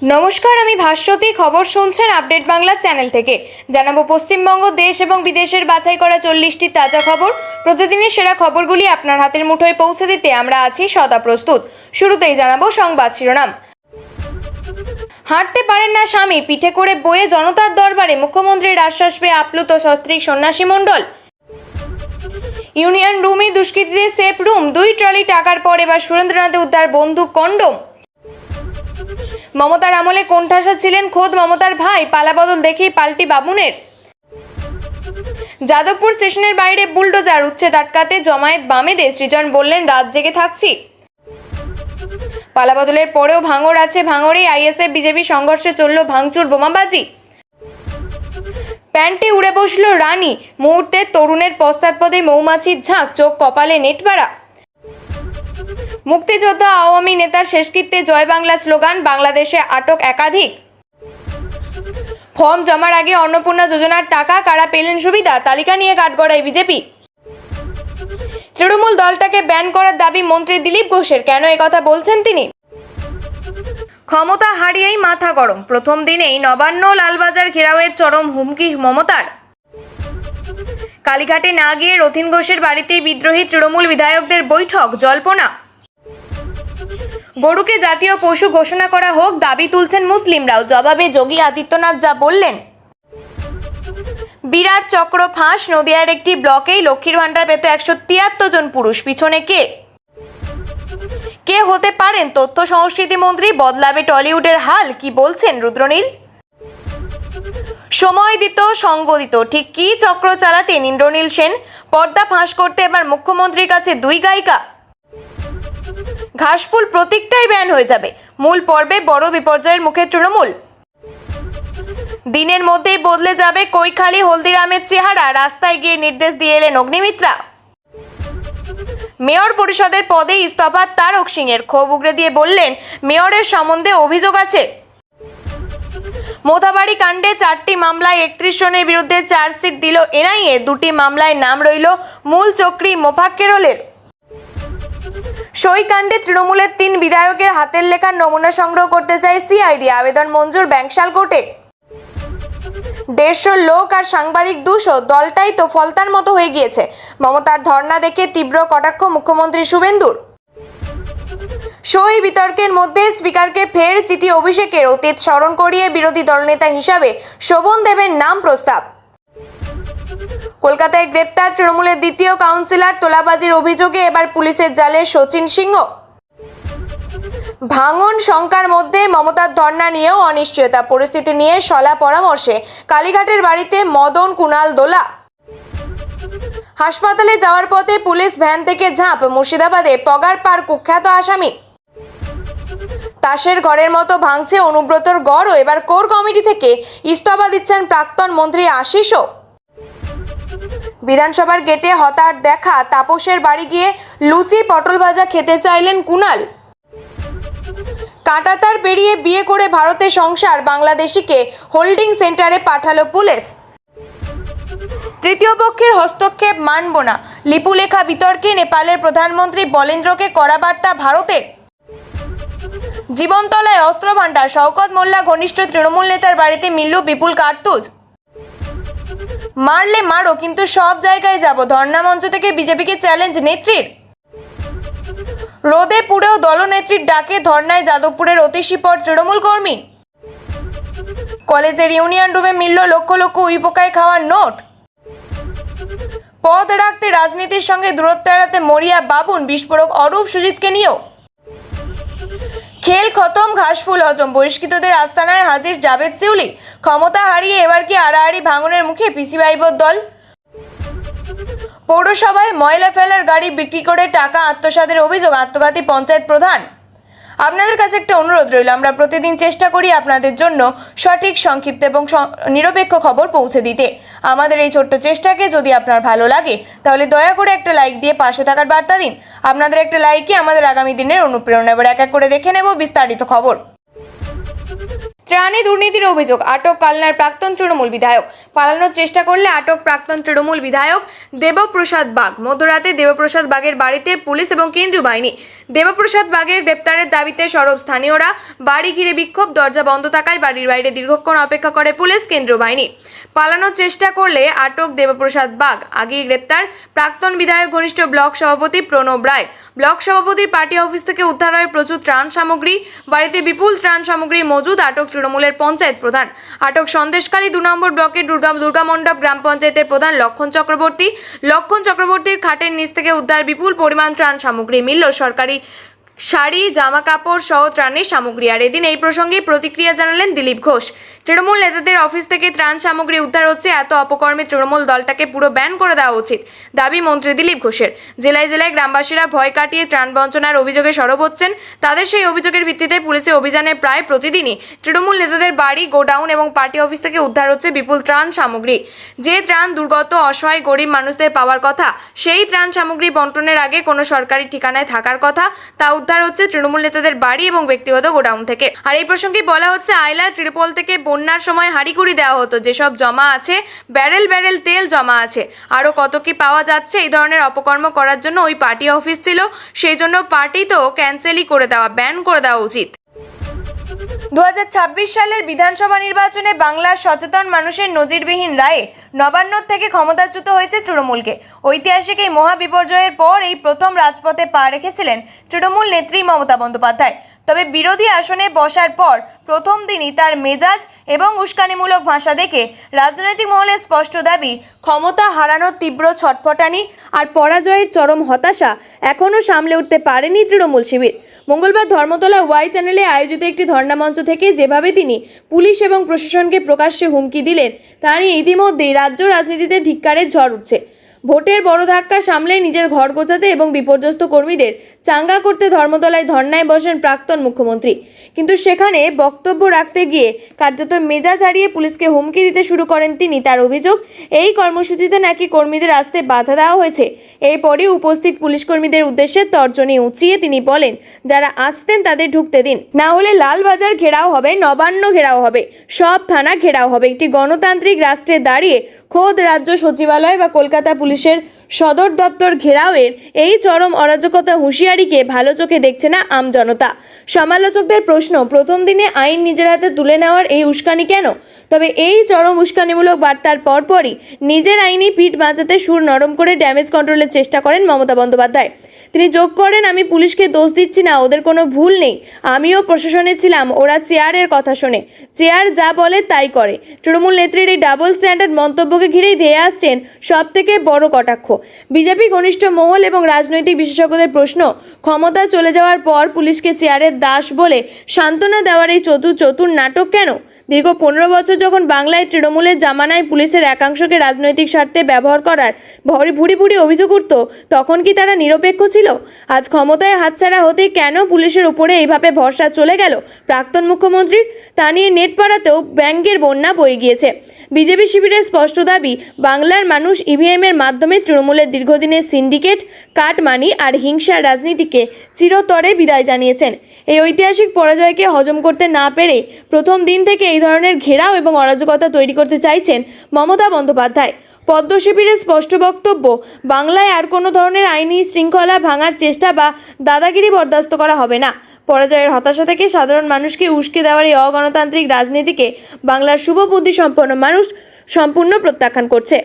নমস্কার, আমি ভাস্বতী। খবর শুনছেন আপডেট বাংলা চ্যানেল থেকে। জানাবো পশ্চিমবঙ্গ, দেশ এবং বিদেশের বাছাই করা 40টি তাজা খবর। প্রতিদিনের সেরা খবরগুলি আপনার হাতের মুঠোয় পৌঁছে দিতে আমরা আছি সদা প্রস্তুত। শুরুতেই জানাবো সংবাদ শিরোনাম। হাঁটতে পারেন না স্বামী, পিঠে করে বয়ে জনতার দরবারে মুখ্যমন্ত্রীর আশ্বাস পেয়ে আপ্লুত সস্ত্রীক সন্ন্যাসী মণ্ডল। ইউনিয়ন রুমে দুষ্কৃতীদের সেফ রুম, 2 ট্রলি টাকার পর এবার সুরেন্দ্রনাথে উদ্ধার বন্দুক, কন্ডোম। মমতার আমলে কোণঠাসা ছিলেন খোদ মমতার ভাই, পালাবদল দেখেই পাল্টি বাবুনের। যাদবপুর স্টেশনের বাইরে বুলডোজার, উচ্ছেদ আটকাতে জমায়েত বামেদের, সৃজন বললেন রাত জেগে থাকছি। পালাবদলের পরেও ভাঙড় আছে, ভাঙড়ে আইএসএফ বিজেপি সংঘর্ষে চলল ভাঙচুর, বোমাবাজি। প্যান্টে উড়ে বসল রানী, মুহূর্তে তরুণের পশ্চাৎপদে মৌমাছির ঝাঁক, চোখ কপালে নেটপাড়া। মুক্তিযোদ্ধা আওয়ামী নেতার শেষকৃত্যে জয় বাংলা স্লোগান, বাংলাদেশে আটক একাধিক। ফর্ম জমার আগে অন্নপূর্ণা যোজনার টাকা কারা পেলেন সুবিধা, তালিকা নিয়ে কাঠগড়ায় বিজেপি। তৃণমূল দলটাকে ব্যান করার দাবি মন্ত্রী দিলীপ ঘোষের, কেন একথা বলছেন তিনি? ক্ষমতা হারিয়েই মাথা গরম, প্রথম দিনেই নবান্ন লালবাজার ঘেরাওয়ের চরম হুমকি মমতার। কালীঘাটে না গিয়ে রথীন ঘোষের বাড়িতেই বিদ্রোহী তৃণমূল বিধায়কদের বৈঠক, জল্পনা। গরুকে জাতীয় পশু ঘোষণা করা হোক, দাবি তুলছেন মুসলিমরাও, জবাবে যোগী আদিত্যনাথ যা বললেন। বিরাট চক্র ফাঁস, নদিয়ার একটি ব্লকেই লক্ষ্মীর ভাণ্ডার পেত 173 জন পুরুষ, পিছনে কে হতে পারেন? তথ্য সংস্কৃতি মন্ত্রী, বদলাবে টলিউডের হাল, কি বলছেন রুদ্রনীল? সময় দিত, সঙ্গ দিত, ঠিক কি চক্র চালাতেন ইন্দ্রনীল সেন? পর্দা ফাঁস করতে এবার মুখ্যমন্ত্রীর কাছে 2 গায়িকা। ঘাসফুল প্রতীকটাই ব্যান হয়ে যাবে, মূল পর্বে বড় বিপর্যয়ের মুখে তৃণমূল। দিনের মধ্যেই বদলে যাবে কৈখালি হলদিরামের চেহারা, রাস্তায় গিয়ে নির্দেশ দিয়ে এলেন অগ্নিমিত্রা। মেয়র পরিষদের পদে ইস্তফা তারক সিংয়ের, ক্ষোভ উগরে দিয়ে বললেন মেয়রের সম্বন্ধে অভিযোগ আছে। মোথাবাড়ি কাণ্ডে 4টি মামলায় 31 জনের বিরুদ্ধে চার্জশিট দিল এনআইএ, 2টি মামলায় নাম রইল মূল চক্রী মোফাক্কেরুলের। সই কাণ্ডে তৃণমূলের 3 বিধায়কের হাতের লেখার নমুনা সংগ্রহ করতে চায় সিআইডি, আবেদন মঞ্জুর ব্যাংশাল কোর্টে। 150 লোক আর সাংবাদিক 200, দলটাই তো ফলতার মতো হয়ে গিয়েছে। মমতার ধর্ণা দেখে তীব্র কটাক্ষ মুখ্যমন্ত্রী শুভেন্দুর। সই বিতর্কের মধ্যে স্পিকারকে ফের চিঠি অভিষেকের, অতীত স্মরণ করিয়ে বিরোধী দলনেতা হিসাবে শোভন দেবের নাম প্রস্তাব। কলকাতায় গ্রেপ্তার তৃণমূলের 2য় কাউন্সিলর, তোলাবাজির অভিযোগে এবার পুলিশের জালে শচীন সিংহ। ভাঙন শঙ্কার মধ্যে মমতার ধর্ণা নিয়েও অনিশ্চয়তা, পরিস্থিতি নিয়ে সলা পরামর্শে কালীঘাটের বাড়িতে মদন কুণাল দোলা। হাসপাতালে যাওয়ার পথে পুলিশ ভ্যান থেকে ঝাঁপ, মুর্শিদাবাদে পগার পার কুখ্যাত আসামি। তাসের ঘরের মতো ভাঙছে অনুব্রতর গড়ও, এবার কোর কমিটি থেকে ইস্তফা দিচ্ছেন প্রাক্তন মন্ত্রী আশিসও। বিধানসভার গেটে হতার দেখা, তাপসের বাড়ি গিয়ে লুচি পটল ভাজা খেতে চাইলেন কুণাল। কাঁটাতার পেরিয়ে বিয়ে করে ভারতে সংসার, বাংলাদেশিকে হোল্ডিং সেন্টারে পাঠালো পুলিশ। তৃতীয় পক্ষের হস্তক্ষেপ মানব না, লিপুলেখা বিতর্কে নেপালের প্রধানমন্ত্রী বলেন্দ্রকে কড়া বার্তা ভারতের। জীবনতলায় অস্ত্রভাণ্ডার, শওকত মোল্লা ঘনিষ্ঠ তৃণমূল নেতার বাড়িতে মিলল বিপুল কার্তুজ। মারলে মারো, কিন্তু সব জায়গায় যাব, ধর্ণা মঞ্চ থেকে বিজেপিকে চ্যালেঞ্জ নেত্রীর। রোদে পুড়েও দলনেত্রীর ডাকে ধর্নায় যাদবপুরের অতিশীপর তৃণমূল কর্মী। কলেজের ইউনিয়ন রুমে মিলল লক্ষ লক্ষ উইপোকায় খাওয়ার নোট। পদ রাখতে রাজনীতির সঙ্গে দূরত্ব এড়াতে মরিয়া বাবুন, বিস্ফোরক অরূপ সুজিতকে নিয়েও। খেল খতম, ঘাসফুল হজম, বহিষ্কৃতদের আস্তানায় হাজির জাভেদ শিউলি। ক্ষমতা হারিয়ে এবার কি আড়াআড়ি ভাঙনের মুখে পিসি ভাইবোর দল? পৌরসভায় ময়লা ফেলার গাড়ি বিক্রি করে টাকা আত্মসাতের অভিযোগ, আত্মঘাতী পঞ্চায়েত প্রধান। আপনাদের কাছে একটা অনুরোধ রইল, আমরা প্রতিদিন চেষ্টা করি আপনাদের জন্য সঠিক, সংক্ষিপ্ত এবং নিরপেক্ষ খবর পৌঁছে দিতে। আমাদের এই ছোট্ট চেষ্টাকে যদি আপনার ভালো লাগে তাহলে দয়া করে একটা লাইক দিয়ে পাশে থাকার বার্তা দিন। আপনাদের একটা লাইকই আমাদের আগামী দিনের অনুপ্রেরণা। এবার এক এক করে দেখে নেব বিস্তারিত খবর। ত্রাণে দুর্নীতির অভিযোগ, আটক কালনার প্রাক্তন তৃণমূল বিধায়ক। পালানোর চেষ্টা করলে আটক প্রাক্তন তৃণমূল বিধায়ক দেবপ্রসাদ বাগ। মধ্যরাতে দেবপ্রসাদ বাগের বাড়িতে পুলিশ এবং কেন্দ্রীয় বাহিনী। দেবপ্রসাদ বাগের গ্রেপ্তারের দাবিতে সরব স্থানীয়রা। বাড়ি ঘিরে বিক্ষোভ, দরজা বন্ধ থাকায় বাড়ির বাইরে দীর্ঘক্ষণ অপেক্ষা করে পুলিশ, কেন্দ্রীয় বাহিনী। পালানোর চেষ্টা করলে আটক দেবপ্রসাদ বাগ। আগেই গ্রেপ্তার প্রাক্তন বিধায়ক ঘনিষ্ঠ ব্লক সভাপতি প্রণব রায়। ব্লক সভাপতির পার্টি অফিস থেকে উদ্ধার হয় প্রচুর ত্রাণ সামগ্রী। বাড়িতে বিপুল ত্রাণ সামগ্রী মজুদ। আটক তৃণমূলের পঞ্চায়েত প্রধান। আটক সন্দেশখালী 2 নম্বর ব্লকের দুর্গামণ্ডপ গ্রাম পঞ্চায়েতের প্রধান লক্ষণ চক্রবর্তী। লক্ষণ চক্রবর্তীর খাটের নিচ থেকে উদ্ধার বিপুল পরিমাণ ত্রাণ সামগ্রী। মিলল সরকারি শাড়ি, জামা কাপড় সহ ত্রাণের সামগ্রী। আর এদিন এই প্রসঙ্গে প্রতিক্রিয়া জানালেন দিলীপ ঘোষ। তৃণমূল নেতাদের অফিস থেকে ত্রাণ সামগ্রী উদ্ধার হচ্ছে, এত অপকর্মে তৃণমূল দলটাকে পুরো ব্যান করে দেওয়া উচিত, দাবি মন্ত্রী দিলীপ ঘোষের। জেলায় জেলায় গ্রামবাসীরা ভয় কাটিয়ে ত্রাণ বঞ্চনার অভিযোগে সরব হচ্ছেন। তাদের সেই অভিযোগের ভিত্তিতে পুলিশের অভিযানে প্রায় প্রতিদিনই তৃণমূল নেতাদের বাড়ি, গোডাউন এবং পার্টি অফিস থেকে উদ্ধার হচ্ছে বিপুল ত্রাণ সামগ্রী। যে ত্রাণ দুর্গত অসহায় গরিব মানুষদের পাওয়ার কথা, সেই ত্রাণ সামগ্রী বন্টনের আগে কোনো সরকারি ঠিকানায় থাকার কথা, তা উদ্ধার হচ্ছে তৃণমূল নেতাদের বাড়ি এবং ব্যক্তিগত গোডাউন থেকে। আর এই প্রসঙ্গে বলা হচ্ছে, আইলা ত্রিপল থেকে বন্যার সময় হাঁড়িকুড়ি দেওয়া হতো, যেসব জমা আছে, ব্যারেল ব্যারেল তেল জমা আছে, আরও কত কি পাওয়া যাচ্ছে। এই ধরনের অপকর্ম করার জন্য ওই পার্টি অফিস ছিল, সেই জন্য পার্টি তো ক্যান্সেলই করে দেওয়া, ব্যান করে দেওয়া উচিত। 2026 সালের বিধানসভা নির্বাচনে বাংলার সচেতন মানুষের নজিরবিহীন রায়ে নবান্ন থেকে ক্ষমতাচ্যুত হয়েছে তৃণমূলকে। ঐতিহাসিক এই মহাবিপর্যয়ের পর এই প্রথম রাজপথে পা রেখেছিলেন তৃণমূল নেত্রী মমতা বন্দ্যোপাধ্যায়। তবে বিরোধী আসনে বসার পর প্রথম দিনই তার মেজাজ এবং উস্কানিমূলক ভাষা দেখে রাজনৈতিক মহলে স্পষ্ট দাবি, ক্ষমতা হারানোর তীব্র ছটফটানি আর পরাজয়ের চরম হতাশা এখনও সামলে উঠতে পারেনি তৃণমূল শিবির। মঙ্গলবার ধর্মতলা ওয়াই চ্যানেলে আয়োজিত একটি ধর্ণামঞ্চ থেকে যেভাবে তিনি পুলিশ এবং প্রশাসনকে প্রকাশ্যে হুমকি দিলেন, তা নিয়ে ইতিমধ্যেই রাজ্য রাজনীতিতে ধিক্কারের ঝড় উঠছে। ভোটের বড় ধাক্কা সামলে নিজের ঘর গোছাতে এবং বিপর্যস্ত কর্মীদের চাঙ্গা করতে ধর্মতলায় ধর্নায় বসেন প্রাক্তন মুখ্যমন্ত্রী। কিন্তু সেখানে বক্তব্য রাখতে গিয়ে কার্যত মেজাজ হারিয়ে পুলিশকে হুমকি দিতে শুরু করেন তিনি। তার অভিযোগ, এই কর্মসূচিতে নাকি কর্মীদের আসতে বাধা দেওয়া হয়েছে। এরপরই উপস্থিত পুলিশ কর্মীদের উদ্দেশ্যে তর্জনী উঁচিয়ে তিনি বলেন, যারা আসতেন তাদের ঢুকতে দিন, না হলে লালবাজার ঘেরাও হবে, নবান্ন ঘেরাও হবে, সব থানা ঘেরাও হবে। একটি গণতান্ত্রিক রাষ্ট্রে দাঁড়িয়ে খোদ রাজ্য সচিবালয় বা কলকাতা পুলিশের সদর দপ্তর ঘেরাওয়ের এই চরম অরাজকতা হুঁশিয়ারিকে ভালো চোখে দেখছে না আমজনতা। সমালোচকদের প্রশ্ন, প্রথম দিনে আইন নিজের হাতে তুলে নেওয়ার এই উস্কানি কেন? তবে এই চরম উস্কানিমূলক বার্তার পরপরই নিজের আইনি পিঠ বাঁচাতে সুর নরম করে ড্যামেজ কন্ট্রোলের চেষ্টা করেন মমতা বন্দ্যোপাধ্যায়। তিনি যোগ করেন, আমি পুলিশকে দোষ দিচ্ছি না, ওদের কোনো ভুল নেই, আমিও প্রশাসনে ছিলাম, ওরা চেয়ারের কথা শোনে, চেয়ার যা বলে তাই করে। তৃণমূল নেত্রীর এই ডাবল স্ট্যান্ডার্ড মন্তব্যকে ঘিরেই ধেয়ে আসছেন সব থেকে বড় কটাক্ষ। বিজেপি ঘনিষ্ঠ মহল এবং রাজনৈতিক বিশেষজ্ঞদের প্রশ্ন, ক্ষমতা চলে যাওয়ার পর পুলিশকে চেয়ারের দাস বলে সান্ত্বনা দেওয়ার এই চতুর নাটক কেন? দীর্ঘ 15 বছর যখন বাংলায় তৃণমূলের জামানায় পুলিশের একাংশকে রাজনৈতিক স্বার্থে ব্যবহার করার ভুরি ভুরি অভিযোগ উঠত, তখন কি তারা নিরপেক্ষ ছিল? আজ ক্ষমতায় হাতছাড়া হতেই কেন পুলিশের উপরে এইভাবে ভরসা চলে গেল প্রাক্তন মুখ্যমন্ত্রীর? তা নিয়ে নেট পাড়াতেও ব্যঙ্গের বন্যা বয়ে গিয়েছে। বিজেপি শিবিরের স্পষ্ট দাবি, বাংলার মানুষ ইভিএমের মাধ্যমে তৃণমূলের দীর্ঘদিনের সিন্ডিকেট, কাটমানি আর হিংসার রাজনীতিকে চিরতরে বিদায় জানিয়েছেন। এই ঐতিহাসিক পরাজয়কে হজম করতে না পেরে প্রথম দিন থেকে এই ধরনের ঘেরাও এবং অরাজকতা তৈরি করতে চাইছেন মমতা বন্দ্যোপাধ্যায়। পদ্ম শিবিরের স্পষ্ট বক্তব্য, বাংলায় আর কোনো ধরনের আইনি শৃঙ্খলা ভাঙার চেষ্টা বা দাদাগিরি বরদাস্ত করা হবে না। পরাজয়ের হতাশা থেকে সাধারণ মানুষকে উস্কে দেওয়ার এই অগণতান্ত্রিক রাজনীতিকে বাংলার শুভবুদ্ধি সম্পন্ন মানুষ সম্পূর্ণ প্রত্যাখ্যান করছে।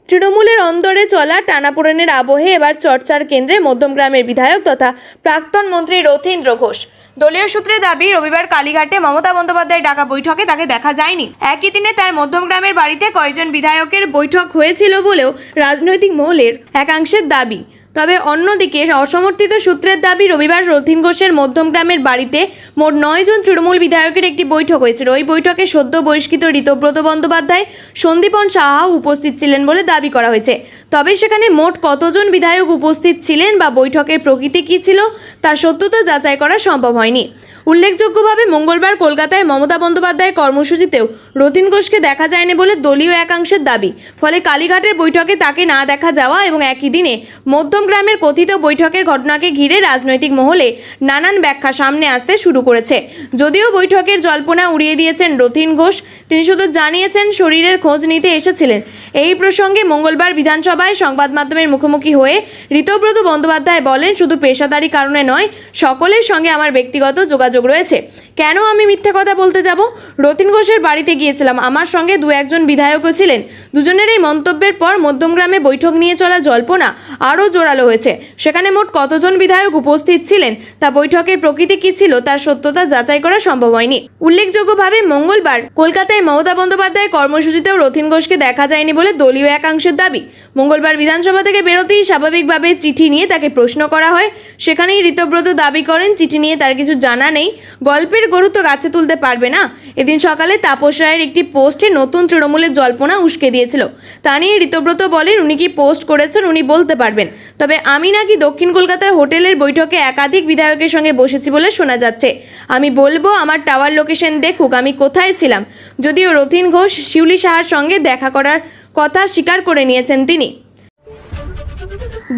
তৃণমূলের অন্দরে চলা টানাপোড়েনের আবহে এবার চর্চার কেন্দ্রে মধ্যমগ্রামের বিধায়ক তথা প্রাক্তন মন্ত্রী রথীন্দ্র ঘোষ। দলীয় সূত্রে দাবি, রবিবার কালীঘাটে মমতা বন্দ্যোপাধ্যায় ডাকা বৈঠকে তাকে দেখা যায়নি। একই দিনে তার মধ্যমগ্রামের বাড়িতে কয়েকজন বিধায়কের বৈঠক হয়েছিল বলেও রাজনৈতিক মহলের একাংশের দাবি। তবে অন্যদিকে অসমর্থিত সূত্রের দাবি, রবিবার রথীন ঘোষের মধ্যমগ্রামের বাড়িতে মোট 9 জন তৃণমূল বিধায়কের একটি বৈঠক হয়েছিল। ওই বৈঠকে সদ্য বহিষ্কৃত ঋতব্রত বন্দ্যোপাধ্যায়, সন্দীপন সাহাও উপস্থিত ছিলেন বলে দাবি করা হয়েছে। তবে সেখানে মোট কতজন বিধায়ক উপস্থিত ছিলেন বা বৈঠকের প্রকৃতি কী ছিল, তার সত্যতা যাচাই করা সম্ভব হয়নি। উল্লেখযোগ্যভাবে মঙ্গলবার কলকাতায় মমতা বন্দ্যোপাধ্যায়ের কর্মসূচিতেও রথীন ঘোষকে দেখা যায়নি বলে দলীয় একাংশের দাবি। ফলে কালীঘাটের বৈঠকে তাকে না দেখা যাওয়া এবং একই দিনে মধ্যমগ্রামের কথিত বৈঠকের ঘটনাকে ঘিরে রাজনৈতিক মহলে নানান ব্যাখ্যা সামনে আসতে শুরু করেছে। যদিও বৈঠকের জল্পনা উড়িয়ে দিয়েছেন রথীন ঘোষ, তিনি শুধু জানিয়েছেন শরীরের খোঁজ নিতে এসেছিলেন। এই প্রসঙ্গে মঙ্গলবার বিধানসভায় সংবাদ মাধ্যমের মুখোমুখি হয়ে ঋতব্রত বন্দ্যোপাধ্যায় বলেন, শুধু পেশাদারি কারণে নয়, সকলের সঙ্গে আমার ব্যক্তিগত যোগাযোগ রয়েছে। কেন আমি মিথ্যে কথা বলতে যাব? রথীন ঘোষের বাড়িতে গিয়েছিলাম, আমার সঙ্গে দু একজন বিধায়কও ছিলেন। দুজনের এই মন্তব্যের পর মধ্যমগ্রামে বৈঠক নিয়ে চলা জল্পনা আরও জোরালো হয়েছে। সেখানে মোট কতজন বিধায়ক উপস্থিত ছিলেন তা বৈঠকের প্রকৃতি কী ছিল তার সত্যতা যাচাই করা সম্ভব হয়নি। উল্লেখযোগ্যভাবে মঙ্গলবার কলকাতায় মমতা বন্দ্যোপাধ্যায়ের কর্মসূচিতেও রথীন ঘোষকে দেখা যায়নি বলে দলীয় একাংশের দাবি। মঙ্গলবার বিধানসভা থেকে বেরোতেই স্বাভাবিকভাবে চিঠি নিয়ে তাকে প্রশ্ন করা হয়। সেখানেই ঋতব্রত দাবি করেন চিঠি নিয়ে তার কিছু জানা নেই, গল্পের গরু তো গাছে তুলতে পারবে না। এদিন সকালে তাপস রায়ের একটি পোস্টে নতুন তৃণমূলের জল্পনা উস্কে দিয়েছিল। তা নিয়ে ঋতব্রত বলেন, উনি কি পোস্ট করেছেন উনি বলতে পারবেন, তবে আমি নাকি দক্ষিণ কলকাতার হোটেলের বৈঠকে একাধিক বিধায়কের সঙ্গে বসেছি বলে শোনা যাচ্ছে। আমি বলবো আমার টাওয়ার লোকেশন দেখুক আমি কোথায় ছিলাম। যদিও রথীন ঘোষ শিউলি সাহার সঙ্গে দেখা করার কথা স্বীকার করে নিয়েছেন তিনি।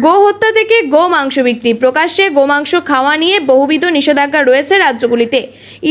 গো হত্যা থেকে গো মাংস বিক্রি, প্রকাশ্যে গোমাংস খাওয়া নিয়ে বহুবিধ নিষেধাজ্ঞা রয়েছে রাজ্যগুলিতে।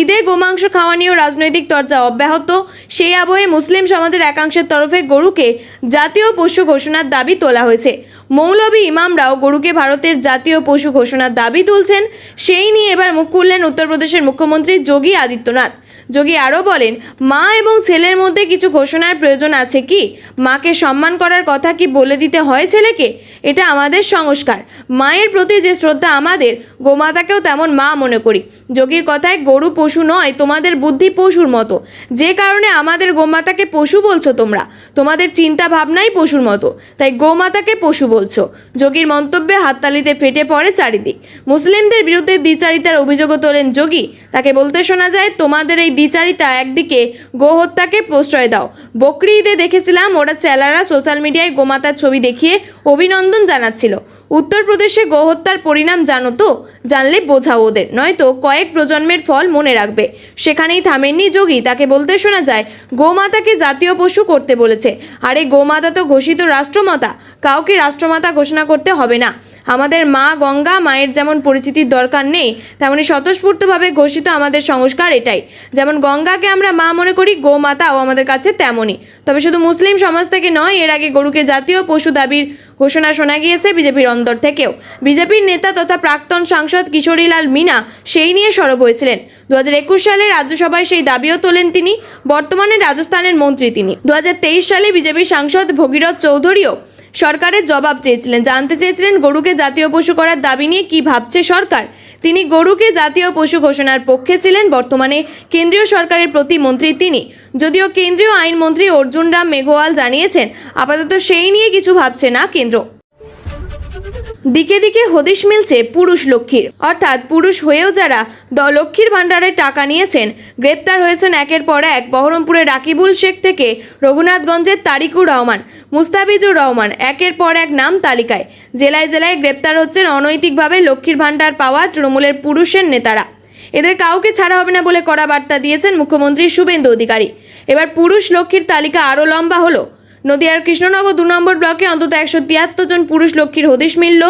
ঈদে গোমাংস খাওয়া নিয়েও রাজনৈতিক চর্চা অব্যাহত। সেই আবহে মুসলিম সমাজের একাংশের তরফে গরুকে জাতীয় পশু ঘোষণার দাবি তোলা হয়েছে। মৌলভী ইমামরাও গরুকে ভারতের জাতীয় পশু ঘোষণার দাবি তুলছেন। সেই নিয়ে এবার মুখ খুললেন উত্তরপ্রদেশের মুখ্যমন্ত্রী যোগী আদিত্যনাথ। যোগী আরও বলেন, মা এবং ছেলের মধ্যে কিছু ঘোষণার প্রয়োজন আছে কি? মাকে সম্মান করার কথা কি বলে দিতে হয় ছেলেকে? এটা আমাদের সংস্কার। মায়ের প্রতি যে শ্রদ্ধা আমাদের, গোমাতাকেও তেমন মা মনে করি। যোগীর কথায়, গরু পশু নয়, তোমাদের বুদ্ধি পশুর মতো। যে কারণে আমাদের গোমাতাকে পশু বলছো তোমরা, তোমাদের চিন্তা ভাবনাই পশুর মতো, তাই গোমাতাকে পশু বলছো। যোগীর মন্তব্যে হাততালিতে ফেটে পড়ে চারিদিক। মুসলিমদের বিরুদ্ধে দ্বিচারিতার অভিযোগও তোলেন যোগী। তাকে বলতে শোনা যায়, তোমাদের এই দ্বিচারিতা একদিকে গো হত্যাকে প্রশ্রয় দাও। বকরি ঈদে দেখেছিলাম ওরা চেলারা সোশ্যাল মিডিয়ায় গোমাতার ছবি দেখিয়ে অভিনন্দন জানাচ্ছিল। উত্তরপ্রদেশে গো হত্যার পরিণাম জানো তো? জানলে বোঝাও ওদের, নয়তো কয়েক প্রজন্মের ফল মনে রাখবে। সেখানেই থামেননি যোগী। তাকে বলতে শোনা যায়, গোমাতাকে জাতীয় পশু করতে বলেছে। আরে গোমাতা তো ঘোষিত রাষ্ট্রমাতা, কাউকে রাষ্ট্রমাতা ঘোষণা করতে হবে না। আমাদের মা গঙ্গা মায়ের যেমন পরিচিতির দরকার নেই, তেমনি স্বতঃস্ফূর্তভাবে ঘোষিত আমাদের সংস্কার এটাই। যেমন গঙ্গাকে আমরা মা মনে করি, গোমাতাও আমাদের কাছে তেমনই। তবে শুধু মুসলিম সমাজ থেকে নয়, এর আগে গরুকে জাতীয় পশু দাবির ঘোষণা শোনা গিয়েছে বিজেপির অন্দর থেকেও। বিজেপির নেতা তথা প্রাক্তন সাংসদ কিশোরীলাল মিনা সেই নিয়ে সরব হয়েছিলেন। 2021 সালে রাজ্যসভায় সেই দাবিও তোলেন তিনি। বর্তমানে রাজস্থানের মন্ত্রী তিনি। 2023 সালে বিজেপির সাংসদ ভগীরথ চৌধুরীও সরকারের জবাব চেয়েছিলেন, জানতে চেয়েছিলেন গরুকে জাতীয় পশু করার দাবি নিয়ে কি ভাবছে সরকার। তিনি গরুকে জাতীয় পশু ঘোষণার পক্ষে ছিলেন। বর্তমানে কেন্দ্রীয় সরকারের প্রতিমন্ত্রী তিনি। যদিও কেন্দ্রীয় আইনমন্ত্রী অর্জুন রাম মেঘওয়াল জানিয়েছেন, আপাতত সেই নিয়ে কিছু ভাবছে না কেন্দ্র। দিকে দিকে হদিশ মিলছে পুরুষ লক্ষ্মীর, অর্থাৎ পুরুষ হয়েও যারা লক্ষ্মীর ভাণ্ডারের টাকা নিয়েছেন, গ্রেপ্তার হয়েছেন একের পর এক। বহরমপুরের রাকিবুল শেখ থেকে রঘুনাথগঞ্জের তারিকুর রহমান, মুস্তাফিজুর রহমান, একের পর এক নাম তালিকায়। জেলায় জেলায় গ্রেপ্তার হচ্ছেন অনৈতিকভাবে লক্ষ্মীর ভাণ্ডার পাওয়া তৃণমূলের পুরুষের নেতারা। এদের কাউকে ছাড়া হবে না বলে কড়া বার্তা দিয়েছেন মুখ্যমন্ত্রী শুভেন্দু অধিকারী। এবার পুরুষ লক্ষ্মীর তালিকা আরও লম্বা হলো। নদিয়ার কৃষ্ণনগর 2 নম্বর ব্লকে অন্তত 173 জন পুরুষ লক্ষ্মীর হদিশ মিলল।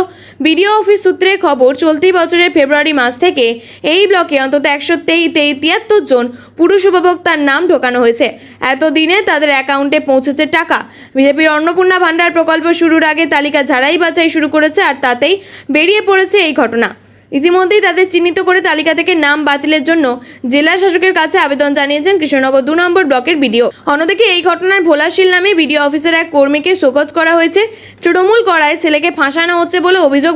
বিডিও অফিস সূত্রে খবর, চলতি বছরের ফেব্রুয়ারি মাস থেকে এই ব্লকে অন্তত 173 জন পুরুষ উপভোক্তার নাম ঢোকানো হয়েছে। এতদিনে তাদের অ্যাকাউন্টে পৌঁছেছে টাকা। বিজেপির অন্নপূর্ণা ভাণ্ডার প্রকল্প শুরুর আগে তালিকা ঝাড়াই বাছাই শুরু করেছে, আর তাতেই বেরিয়ে পড়েছে এই ঘটনা। ইতিমধ্যেই তাদের চিহ্নিত করে তালিকা থেকে নাম বাতিলের জন্য জেলা শাসকের কাছে আবেদন জানিয়েছেন কৃষ্ণনগর 2 নম্বর ব্লকের বিডিও। অন্যদিকে এই ঘটনার ভোলাশীল নামে বিডিও অফিসের এক কর্মীকে শোকজ করা হয়েছে। তৃণমূল করায় ছেলেকে ফাঁসানো হচ্ছে বলে অভিযোগ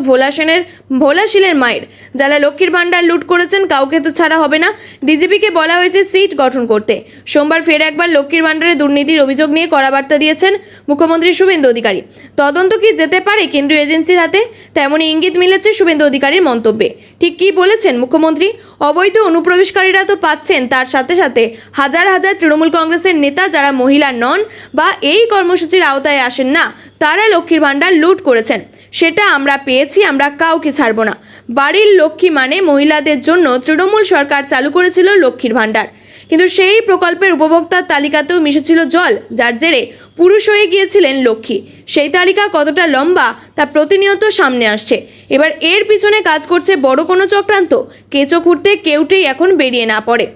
ভোলাশীলের মায়ের। যারা লক্ষ্মীর ভাণ্ডার লুট করেছেন কাউকে তো ছাড়া হবে না। ডিজিপিকে বলা হয়েছে সিট গঠন করতে। সোমবার ফের একবার লক্ষ্মীর ভাণ্ডারে দুর্নীতির অভিযোগ নিয়ে কড়া বার্তা দিয়েছেন মুখ্যমন্ত্রী শুভেন্দু অধিকারী। তদন্ত কি যেতে পারে কেন্দ্রীয় এজেন্সির হাতে? তেমনই ইঙ্গিত মিলেছে শুভেন্দু অধিকারীর মন্তব্যে। উঠবে। ঠিক কী বলেছেন মুখ্যমন্ত্রী? অবৈধ অনুপ্রবেশকারীরা তো পাচ্ছেন, তার সাথে সাথে হাজার হাজার তৃণমূল কংগ্রেসের নেতা যারা মহিলা নন বা এই কর্মসূচির আওতায় আসেন না, তারা লক্ষ্মীর ভাণ্ডার লুট করেছেন। সেটা আমরা পেয়েছি, আমরা কাউকে ছাড়ব না। বাড়ির লক্ষ্মী মানে মহিলাদের জন্য তৃণমূল সরকার চালু করেছিল লক্ষ্মীর ভাণ্ডার, কিন্তু সেই প্রকল্পের উপভোক্তার তালিকাতেও মিশেছিল জল, যার জেরে পুরুষ হয়ে গিয়েছিলেন লক্ষ্মী। সেই তালিকা কতটা লম্বা তা প্রতিনিয়ত সামনে আসছে। এবার এর পিছনে কাজ করছে বড় কোনো চক্রান্ত। কেঁচো খুঁড়তে কেউটেই এখন বেরিয়ে না পড়ে।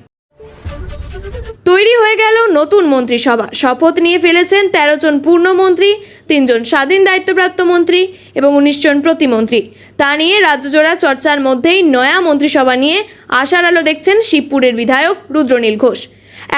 তৈরি হয়ে গেল নতুন মন্ত্রিসভা। শপথ নিয়ে ফেলেছেন 13 জন পূর্ণমন্ত্রী, 3 জন স্বাধীন দায়িত্বপ্রাপ্ত মন্ত্রী এবং 19 জন প্রতিমন্ত্রী। তা নিয়ে রাজ্যজোড়া চর্চার মধ্যেই নয়া মন্ত্রিসভা নিয়ে আশার আলো দেখছেন শিবপুরের বিধায়ক রুদ্রনীল ঘোষ।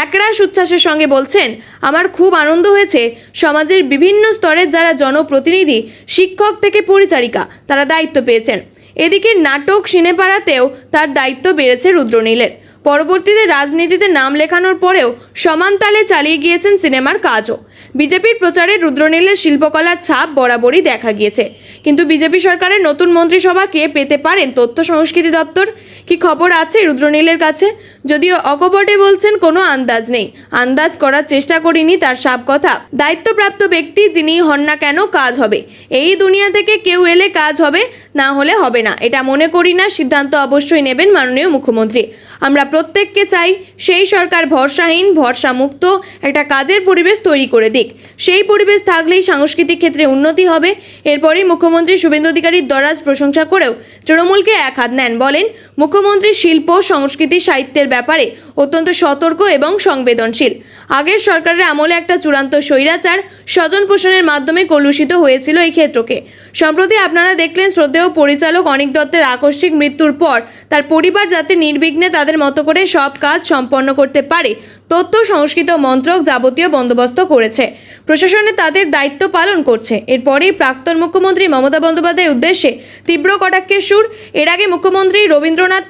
একরাশ উচ্ছ্বাসের সঙ্গে বলছেন, আমার খুব আনন্দ হয়েছে সমাজের বিভিন্ন স্তরের যারা জনপ্রতিনিধি, শিক্ষক থেকে পরিচারিকা, তারা দায়িত্ব পেয়েছেন। এদিকে নাটক সিনেপাড়াতেও তার দায়িত্ব বেড়েছে রুদ্রনীলের। পরবর্তীতে রাজনীতিতে নাম লেখানোর পরেও সমান তালে চালিয়ে গিয়েছেন সিনেমার কাজও। বিজেপির প্রচারে রুদ্রনীলের শিল্পকলার ছাপ বরাবরই দেখা গিয়েছে। কিন্তু বিজেপি সরকারের নতুন মন্ত্রিসভা কে পেতে পারেন তথ্য সংস্কৃতি দপ্তর? কি খবর আছে রুদ্রনীলের কাছে? যদিও অকপটে বলছেন কোনো আন্দাজ নেই, আন্দাজ করার চেষ্টা করিনি, তার সাপ কথা। দায়িত্বপ্রাপ্ত ব্যক্তি যিনি হন না কেন কাজ হবে। এই দুনিয়া থেকে কেউ এলে কাজ হবে, না হলে হবে না, এটা মনে করি না। সিদ্ধান্ত অবশ্যই নেবেন মাননীয় মুখ্যমন্ত্রী। আমরা প্রত্যেককে চাই সেই সরকার ভরসাহীন, ভরসামুক্ত একটা কাজের পরিবেশ তৈরি করে দিক। সেই পরিবেশ থাকলেই সাংস্কৃতিক ক্ষেত্রে উন্নতি হবে। এরপরেই মুখ্যমন্ত্রী শুভেন্দু অধিকারীর দরাজ প্রশংসা করেও তৃণমূলকে এক হাত নেন। বলেন, মুখ্যমন্ত্রী শিল্প, সংস্কৃতি, সাহিত্যের ব্যাপারে অত্যন্ত সতর্ক এবং সংবেদনশীল। আগের সরকারের আমলে একটা চূড়ান্ত স্বৈরাচার স্বজন পোষণের মাধ্যমে কলুষিত হয়েছিল এই ক্ষেত্রকে। সম্প্রতি আপনারা দেখলেন শ্রদ্ধেয় পরিচালক অনিক দত্তের আকস্মিক মৃত্যুর পর তার পরিবার যাতে নির্বিঘ্নে তাদের মতো করে সব কাজ সম্পন্ন করতে পারে, তথ্য সংস্কৃতি মন্ত্রক যাবতীয় বন্দোবস্ত করেছে। প্রশাসনে তাদের দায়িত্ব পালন করছে। এরপরেই প্রাক্তন মুখ্যমন্ত্রী মমতা বন্দ্যোপাধ্যায়ের উদ্দেশ্যে তীব্র কটাক্ষের সুর। এর আগে মুখ্যমন্ত্রী রবীন্দ্রনাথ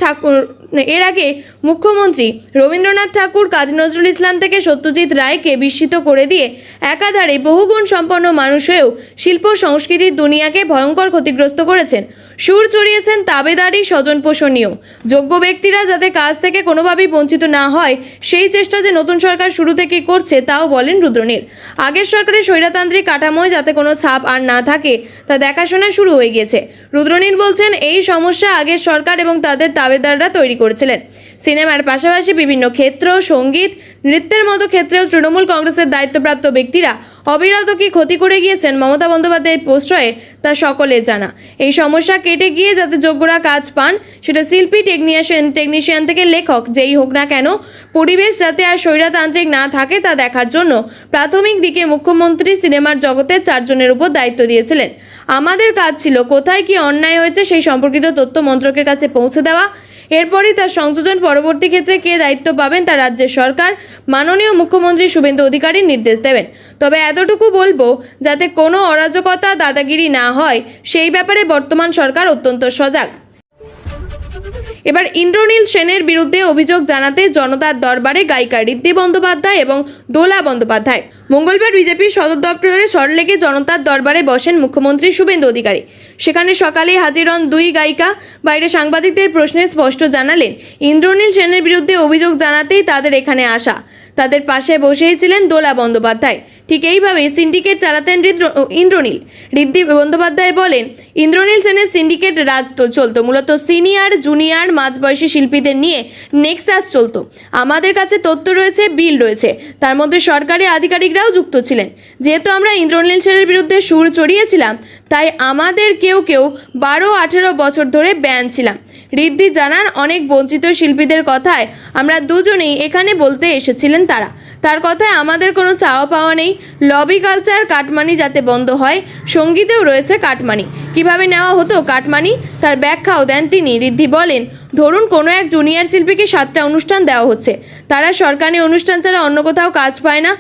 ঠাকুর, কাজী নজরুল ইসলাম থেকে সত্যজিৎ রায়কে বিস্মিত করে দিয়ে একাধারে বহুগুণ সম্পন্ন মানুষ হয়েও শিল্প সংস্কৃতির দুনিয়াকে ভয়ঙ্কর ক্ষতিগ্রস্ত করেছেন। সুর চড়িয়েছেন তাবেদারি, স্বজন পোষণীয় যোগ্য ব্যক্তিরা যাতে কাজ থেকে কোনোভাবেই বঞ্চিত না হয়, সেই চেষ্টা যে নতুন সরকার শুরু থেকেই করছে তাও বলেন রুদ্রনীল। আগের সরকারের স্বৈরতান্ত্রিক কাঠামোয় যাতে কোনো ছাপ আর না থাকে তা দেখাশোনা শুরু হয়ে গেছে। রুদ্রনীল বলছেন, এই সমস্যা আগের সরকার এবং তাদের তাবেদাররা তৈরি করেছিলেন। সিনেমার পাশাপাশি বিভিন্ন ক্ষেত্র, সঙ্গীত, নৃত্যের মতো ক্ষেত্রেও তৃণমূল কংগ্রেসের দায়িত্বপ্রাপ্ত ব্যক্তিরা অবিরত কি ক্ষতি করে গিয়েছেন মমতা বন্দ্যোপাধ্যায়ের প্রশ্রয়ে তা সকলের জানা। এই সমস্যা কেটে গিয়ে যাতে যোগ্যরা কাজ পান, সেটা শিল্পী, টেকনিশিয়ান থেকে লেখক যেই হোক না কেন, পরিবেশ যাতে আর স্বৈরতান্ত্রিক না থাকে তা দেখার জন্য প্রাথমিক দিকে মুখ্যমন্ত্রী সিনেমার জগতের 4 জনের উপর দায়িত্ব দিয়েছিলেন। আমাদের কাজ ছিল কোথায় কি অন্যায় হয়েছে সেই সম্পর্কিত তথ্য মন্ত্রকের কাছে পৌঁছে দেওয়া। এরপরই তার সংযোজন পরবর্তী ক্ষেত্রে কে দায়িত্ব পাবেন তা রাজ্যের সরকার মাননীয় মুখ্যমন্ত্রী শুভেন্দু অধিকারী নির্দেশ দেবেন। তবে এতটুকু বলবো, যাতে কোনো অরাজকতা, দাদাগিরি না হয় সেই ব্যাপারে বর্তমান সরকার অত্যন্ত সজাগ। এবার ইন্দ্রনীল সেনের বিরুদ্ধে অভিযোগ জানাতে জনতার দরবারে গায়িকা ঋদ্ধি বন্দ্যোপাধ্যায় এবং দোলা বন্দ্যোপাধ্যায়। মঙ্গলবার বিজেপির সদর দপ্তরে সরলেগে জনতার দরবারে বসেন মুখ্যমন্ত্রী শুভেন্দু অধিকারী। সেখানে সকালে হাজির হন 2 গায়িকা। বাইরে সাংবাদিকদের প্রশ্নে স্পষ্ট জানালেন, ইন্দ্রনীল সেনের বিরুদ্ধে অভিযোগ জানাতেই তাদের এখানে আসা। তাদের পাশে বসেই ছিলেন দোলা বন্দ্যোপাধ্যায়। ঠিক এইভাবেই সিন্ডিকেট চালাতেন ইন্দ্রনীল। ঋদ্ধি বন্দ্যোপাধ্যায় বলেন, ইন্দ্রনীল সেনের সিন্ডিকেট রাজ চলতো মূলত সিনিয়র, জুনিয়র, মাঝবয়সী শিল্পীদের নিয়ে নেক্সাস চলতো। আমাদের কাছে তথ্য রয়েছে, বিল রয়েছে, তার মধ্যে সরকারি আধিকারিকরাও যুক্ত ছিলেন। যেহেতু আমরা ইন্দ্রনীল সেনের বিরুদ্ধে সুর চড়িয়েছিলাম, তাই আমাদের কেউ 12-18 বছর ধরে ব্যান ছিলাম। ঋদ্ধি জানান, অনেক বঞ্চিত শিল্পীদের কথায় আমরা দুজনেই এখানে বলতে এসেছিলেন তার কথায় আমাদের কোনো চাওয়া পাওয়া নেই। লবি কালচার, কাটমানি যাতে বন্ধ হয়। সঙ্গীতেও রয়েছে কাটমানি। কিভাবে নেওয়া হতো কাটমানি তার ব্যাখ্যাও দেন তিনি। ঋদ্ধি বলেন, ধরুন কোনো এক জুনিয়র শিল্পীকে 7টা অনুষ্ঠান দেওয়া হচ্ছে, তারা সরকারি অনুষ্ঠান ছাড়া অন্য কোথাও কাজ পায় না।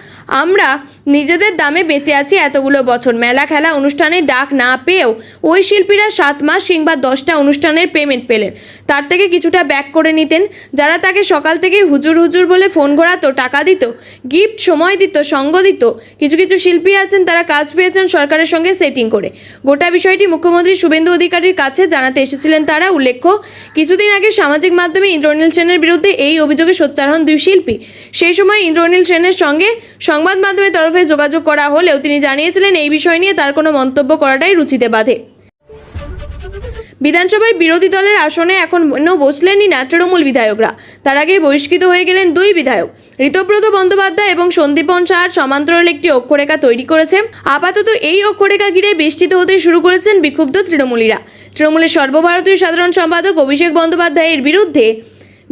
আমরা নিজেদের দামে বেঁচে আছি এতগুলো বছর, মেলা খেলা অনুষ্ঠানে ডাক না পেয়েও ওই শিল্পীরা 7 মাস কিংবা 10টা অনুষ্ঠানের পেমেন্ট পেলেন, তার থেকে কিছুটা ব্যাক করে নিতেন। যারা তাকে সকাল থেকেই হুজুর হুজুর বলে ফোন ঘোরাতো, টাকা দিত, গিফট সময় দিত, সঙ্গ দিত। কিছু কিছু শিল্পী আছেন তারা কাজ পেয়েছেন সরকারের সঙ্গে সেটিং করে। গোটা বিষয়টি মুখ্যমন্ত্রী শুভেন্দু অধিকারীর কাছে জানাতে এসেছিলেন তারা। উল্লেখ্য, কিছুদিন আগে সামাজিক মাধ্যমে ইন্দ্রনীল সেনের বিরুদ্ধে এই অভিযোগে সোচ্চার হন 2 শিল্পী। সেই সময় ইন্দ্রনীল সেনের সঙ্গে সংবাদ মাধ্যমের তরফে যোগাযোগ করা হলেও তিনি জানিয়েছিলেন এই বিষয় নিয়ে তার কোনো মন্তব্য করাটাই রুচিতে বাধে। বিধানসভায় বিরোধী দলের আসনে এখনও বসলেনই না তৃণমূল বিধায়করা। তার আগে বহিষ্কৃত হয়ে গেলেন 2 বিধায়ক। ঋতব্রত বন্দ্যোপাধ্যায় এবং সন্দীপন সাহার সমান্তরাল একটি অক্ষরেখা তৈরি করেছে। আপাতত এই অক্ষরেখা ঘিরে বেষ্টিত হতে শুরু করেছেন বিক্ষুব্ধ তৃণমূলীরা। তৃণমূলের সর্বভারতীয় সাধারণ সম্পাদক অভিষেক বন্দ্যোপাধ্যায়ের বিরুদ্ধে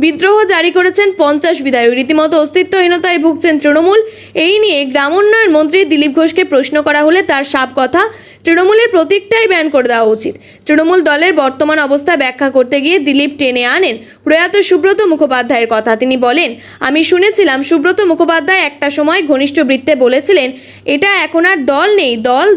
বিদ্রোহ জারি করেছেন 50 বিধায়ক। রীতিমতো অস্তিত্বহীনতায় ভুগছেন তৃণমূল। এই নিয়ে গ্রামোন্নয়ন মন্ত্রী দিলীপ ঘোষকে প্রশ্ন করা হলে তার সাফ কথা, তৃণমূলের প্রতীকটাই ব্যান করে দেওয়া উচিত। তৃণমূল দলের বর্তমান অবস্থা ব্যাখ্যা করতে গিয়ে দিলীপ টেনে আনেন প্রয়াত সুব্রত মুখোপাধ্যায়ের কথা। তিনি বলেন, আমি শুনেছিলাম সুব্রত মুখোপাধ্যায় একটা সময় ঘনিষ্ঠ বৃত্তে বলেছিলেন এটা এখন আর দল নেই,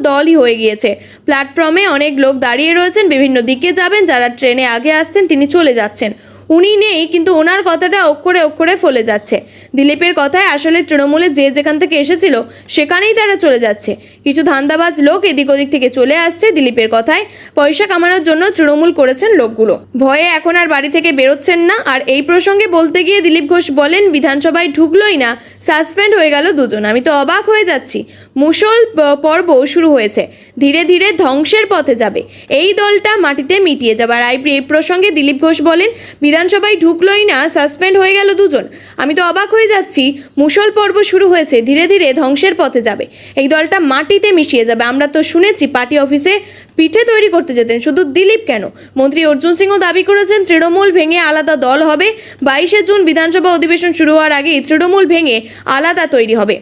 দলই হয়ে গিয়েছে। প্ল্যাটফর্মে অনেক লোক দাঁড়িয়ে রয়েছেন, বিভিন্ন দিকে যাবেন, যারা ট্রেনে আগে আসছেন তিনি চলে যাচ্ছেন, উনি নেই, কিন্তু ওনার কথাটা অক্ষরে অক্ষরে ফলে যাচ্ছে। দিলীপের কথায় আসলে তৃণমূলে যে যেখান থেকে এসেছিল সেখানেই তারা চলে যাচ্ছে। কিছু ধান্দাবাজ লোক এদিক ওদিক থেকে চলে আসছে। দিলীপের কথায় পয়সা কামানোর জন্য তৃণমূল করেছেন লোকগুলো, ভয়ে এখন আর বাড়ি থেকে বেরোচ্ছেন না। আর এই প্রসঙ্গে বলতে গিয়ে দিলীপ ঘোষ বলেন, বিধানসভায় ঢুকলোই না, সাসপেন্ড হয়ে গেল 2 জন। আমি তো অবাক হয়ে যাচ্ছি। মুষল পর্ব শুরু হয়েছে, ধীরে ধীরে ধ্বংসের পথে যাবে, এই দলটা মাটিতে মিটিয়ে যাবে। আর এই প্রসঙ্গে দিলীপ ঘোষ বলেন, বিধানসভায় ঢুকলোই না, সাসপেন্ড হয়ে গেল 2 জন। আমি তো অবাক হয়ে যাচ্ছি। মুষল পর্ব শুরু হয়েছে, ধীরে ধীরে ধ্বংসের পথে যাবে, এই দলটা মাটিতে মিশিয়ে যাবে। আমরা তো শুনেছি পার্টি অফিসে পিঠে তৈরি করতে যেতেন, শুধু দিলীপ কেন? মন্ত্রী অর্জুন সিংও দাবি করেছেন তৃণমূল ভেঙে আলাদা দল হবে। 22শে জুন বিধানসভা অধিবেশন শুরু হওয়ার আগেই তৃণমূল ভেঙে আলাদা তৈরি হবে।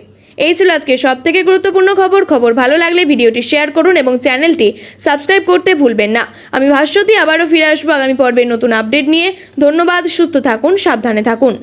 এই ছিল আজকে সবথেকে গুরুত্বপূর্ণ খবর। ভালো লাগলে ভিডিওটি শেয়ার করুন এবং চ্যানেলটি সাবস্ক্রাইব করতে ভুলবেন না। আমি ভাস্বতী আবারও ফিরে আসবো আগামী পর্বের নতুন আপডেট নিয়ে। ধন্যবাদ, সুস্থ থাকুন, সাবধানে থাকুন।